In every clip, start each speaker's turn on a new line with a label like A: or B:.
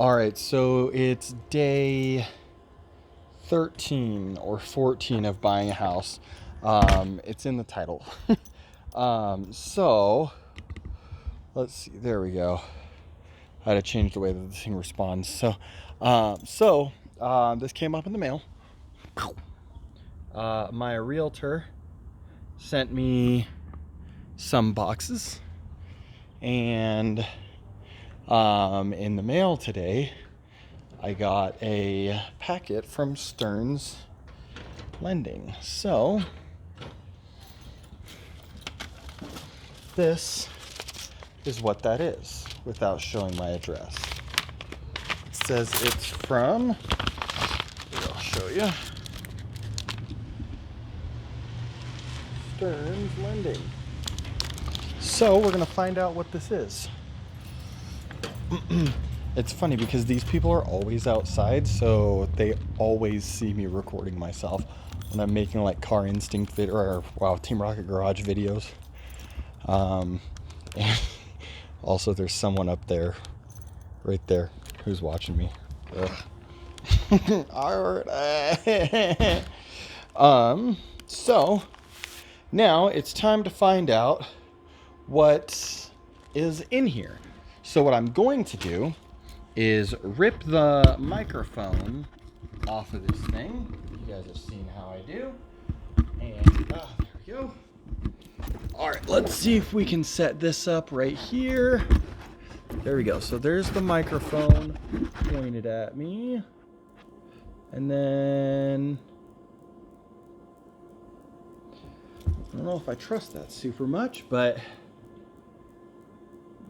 A: All right, so it's day 13 or 14 of buying a house. It's in the title. So let's see. There we go. I had to change the way that this thing responds. This came up in the mail. My realtor sent me some boxes, and in the mail today, I got a packet from Stearns Lending. So this is what that is without showing my address. It says it's from, here, I'll show you, Stearns Lending. So we're gonna find out what this is. It's funny because these people are always outside, so they always see me recording myself when I'm making like Car Instinct Team Rocket Garage videos. And also there's someone up there, right there, who's watching me. So now it's time to find out what is in here. So what I'm going to do is rip the microphone off of this thing. You guys have seen how I do. And there we go. All right, let's see if we can set this up right here. There we go. So there's the microphone pointed at me. And then I don't know if I trust that super much, but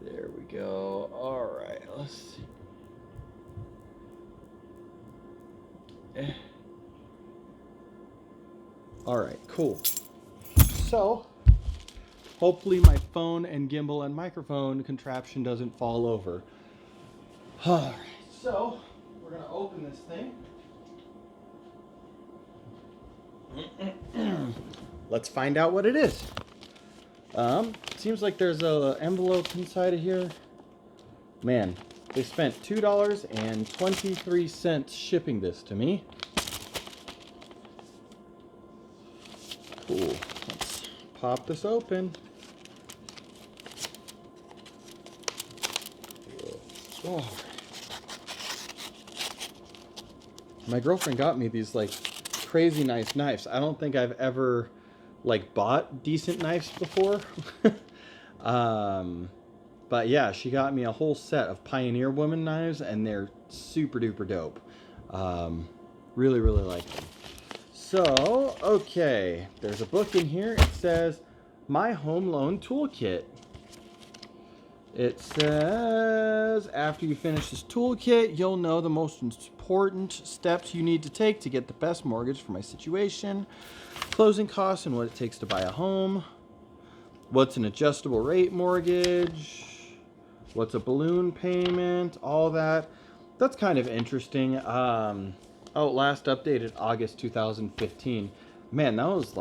A: there we go. All right, let's see. All right, cool. So hopefully my phone and gimbal and microphone contraption doesn't fall over. All right, so we're gonna open this thing. Let's find out what it is. Seems like there's an envelope inside of here. Man, they spent $2.23 shipping this to me. Cool. Let's pop this open. Oh. My girlfriend got me these like crazy nice knives. I don't think I've ever like bought decent knives before. But yeah, she got me a whole set of Pioneer Woman knives, and they're super duper dope. Really like them. So, okay, there's a book in here. It says My Home Loan Toolkit. It says, after you finish this toolkit, you'll know the most important steps you need to take to get the best mortgage for my situation, closing costs and what it takes to buy a home, what's an adjustable rate mortgage, what's a balloon payment, all that. That's kind of interesting. Last updated August 2015. Man, that was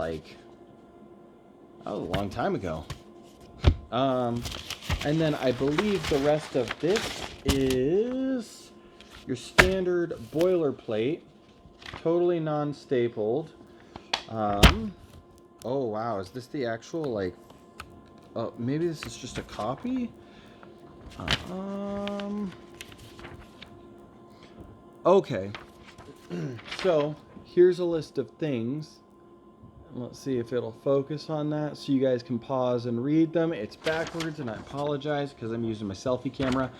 A: a long time ago. And then I believe the rest of this is your standard boilerplate, totally non-stapled. Oh wow, is this the actual maybe this is just a copy? Okay. So here's a list of things. Let's see if it'll focus on that so you guys can pause and read them. It's backwards, and I apologize because I'm using my selfie camera.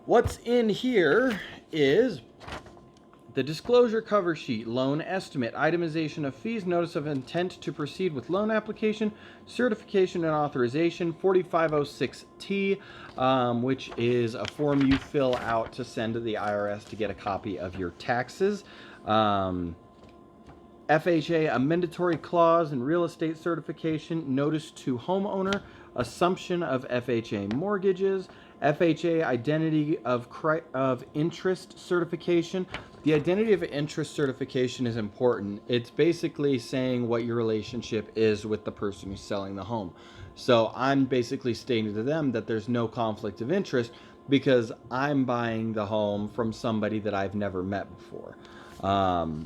A: What's in here is the disclosure cover sheet, loan estimate, itemization of fees, notice of intent to proceed with loan application, certification and authorization, 4506T, which is a form you fill out to send to the IRS to get a copy of your taxes. FHA, a mandatory clause and real estate certification, notice to homeowner, assumption of FHA mortgages, FHA identity of interest certification. The identity of interest certification is important. It's basically saying what your relationship is with the person who's selling the home. So I'm basically stating to them that there's no conflict of interest, because I'm buying the home from somebody that I've never met before. Um,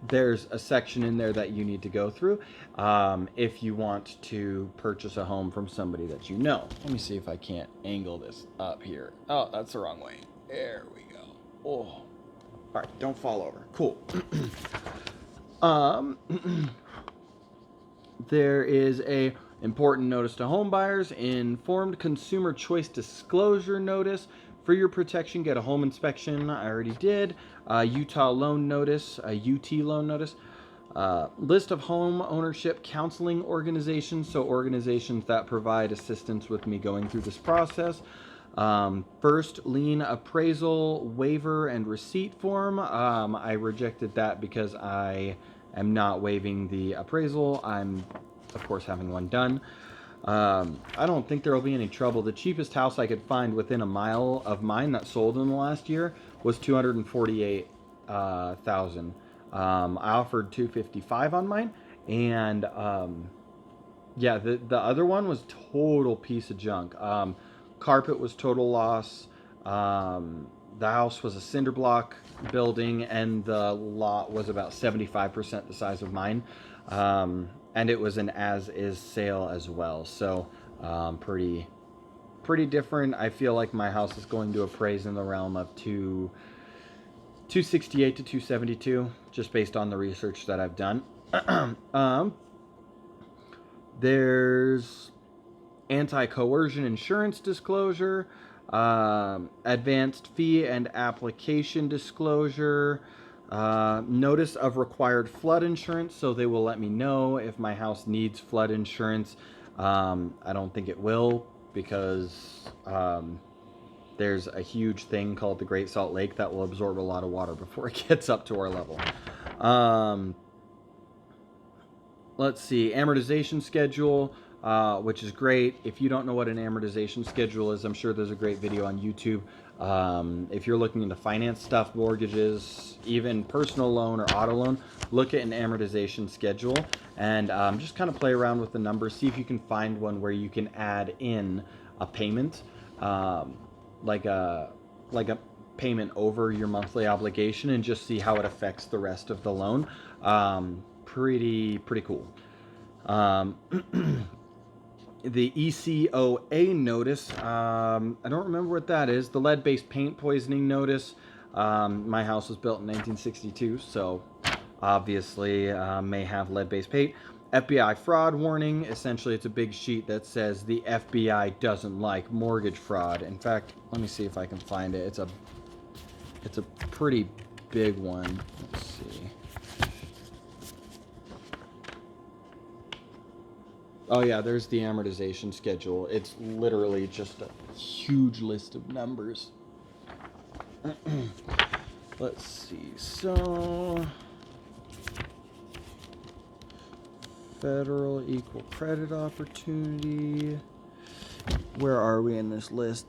A: there's a section in there that you need to go through if you want to purchase a home from somebody that you know. Let me see if I can't angle this up here. Oh, that's the wrong way. There we go. Oh, all right, don't fall over. Cool. um, there is a important notice to home buyers: informed consumer choice disclosure notice. For your protection, get a home inspection. I already did. Utah loan notice, a UT loan notice. List of home ownership counseling organizations, so organizations that provide assistance with me going through this process. First lien appraisal waiver and receipt form. I rejected that because I am not waiving the appraisal. I'm, of course, having one done. I don't think there will be any trouble. The cheapest house I could find within a mile of mine that sold in the last year was $248,000. I offered $255 on mine, and yeah, the other one was total piece of junk. Carpet was total loss. The house was a cinder block building, and the lot was about 75% the size of mine. And it was an as-is sale as well. So pretty different. I feel like my house is going to appraise in the realm of 268 to 272, just based on the research that I've done. There's anti-coercion insurance disclosure, advanced fee and application disclosure, notice of required flood insurance, so they will let me know if my house needs flood insurance. I don't think it will, because there's a huge thing called the Great Salt Lake that will absorb a lot of water before it gets up to our level. Let's see, amortization schedule, which is great. If you don't know what an amortization schedule is, I'm sure there's a great video on YouTube. If you're looking into finance stuff, mortgages, even personal loan or auto loan, look at an amortization schedule and just kind of play around with the numbers. See if you can find one where you can add in a payment, like a payment over your monthly obligation, and just see how it affects the rest of the loan. Pretty cool. The ECOA notice, I don't remember what that is. The lead-based paint poisoning notice. My house was built in 1962, so obviously may have lead-based paint. FBI fraud warning. Essentially, it's a big sheet that says the FBI doesn't like mortgage fraud. In fact, let me see if I can find it. It's a pretty big one. Let's see. Oh yeah, there's the amortization schedule. It's literally just a huge list of numbers. Let's see. So, federal equal credit opportunity. Where are we in this list?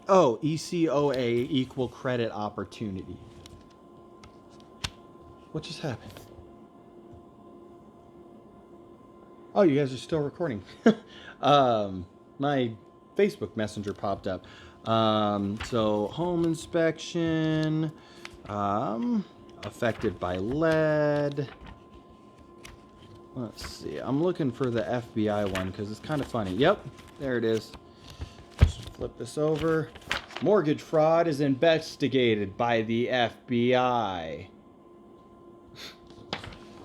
A: Oh, ECOA, equal credit opportunity. What just happened? Oh, you guys are still recording. My Facebook Messenger popped up. So, home inspection, affected by lead. Let's see. I'm looking for the FBI one because it's kind of funny. Yep, there it is. Just flip this over. Mortgage fraud is investigated by the FBI.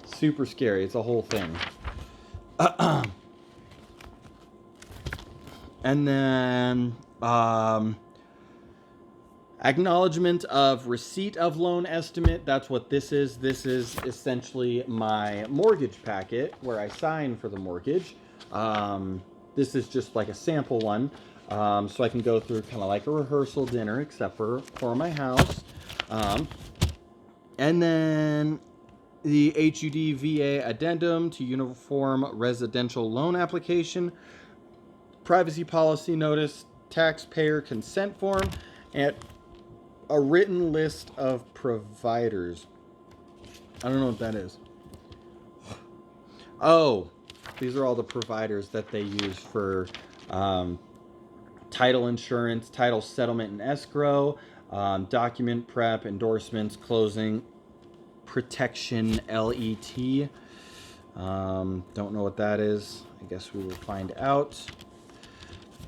A: Super scary. It's a whole thing. And then acknowledgement of receipt of loan estimate. That's what this is. This is essentially my mortgage packet where I sign for the mortgage. This is just like a sample one. So I can go through kind of like a rehearsal dinner, except for my house. And then the HUD VA addendum to uniform residential loan application, privacy policy notice, taxpayer consent form, and a written list of providers. I don't know what that is. Oh, these are all the providers that they use for title insurance, title settlement and escrow, document prep, endorsements, closing, protection, LET. Don't know what that is. I guess we will find out.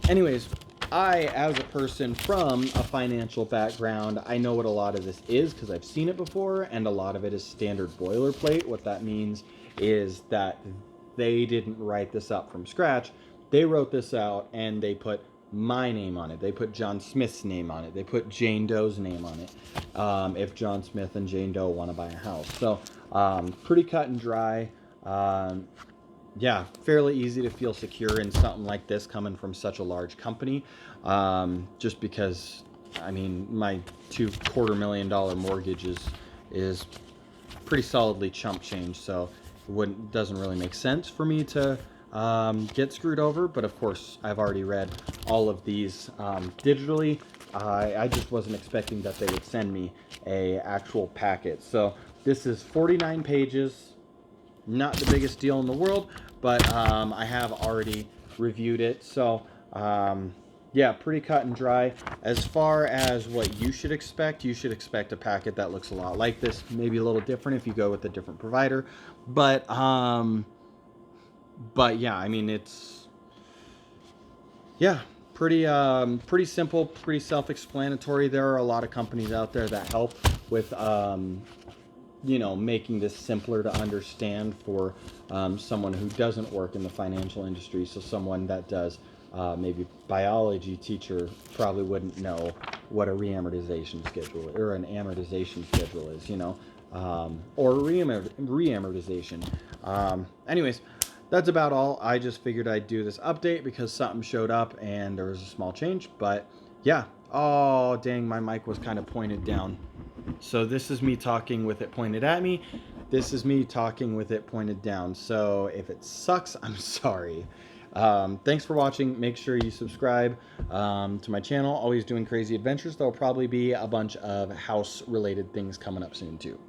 A: Anyways, I, as a person from a financial background, I know what a lot of this is because I've seen it before, and a lot of it is standard boilerplate. What that means is that they didn't write this up from scratch. They wrote this out and they put my name on it. They put John Smith's name on it. They put Jane Doe's name on it. If John Smith and Jane Doe want to buy a house. So pretty cut and dry. Yeah, fairly easy to feel secure in something like this coming from such a large company. Just because, I mean, my $250,000 mortgage is pretty solidly chump change, so it doesn't really make sense for me to get screwed over. But of course, I've already read all of these digitally. I just wasn't expecting that they would send me a actual packet. So this is 49 pages. Not the biggest deal in the world, but I have already reviewed it. So yeah, pretty cut and dry. As far as what you should expect a packet that looks a lot like this, maybe a little different if you go with a different provider. But yeah, I mean, it's, yeah, pretty simple, pretty self-explanatory. There are a lot of companies out there that help with you know, making this simpler to understand for someone who doesn't work in the financial industry. So someone that does, maybe biology teacher probably wouldn't know what a reamortization schedule or an amortization schedule is, you know, or reamortization. Anyways, that's about all. I just figured I'd do this update because something showed up and there was a small change. But yeah, oh dang, my mic was kind of pointed down. So this is me talking with it pointed at me. This is me talking with it pointed down. So if it sucks, I'm sorry. Thanks for watching. Make sure you subscribe to my channel. Always doing crazy adventures. There'll probably be a bunch of house related things coming up soon too.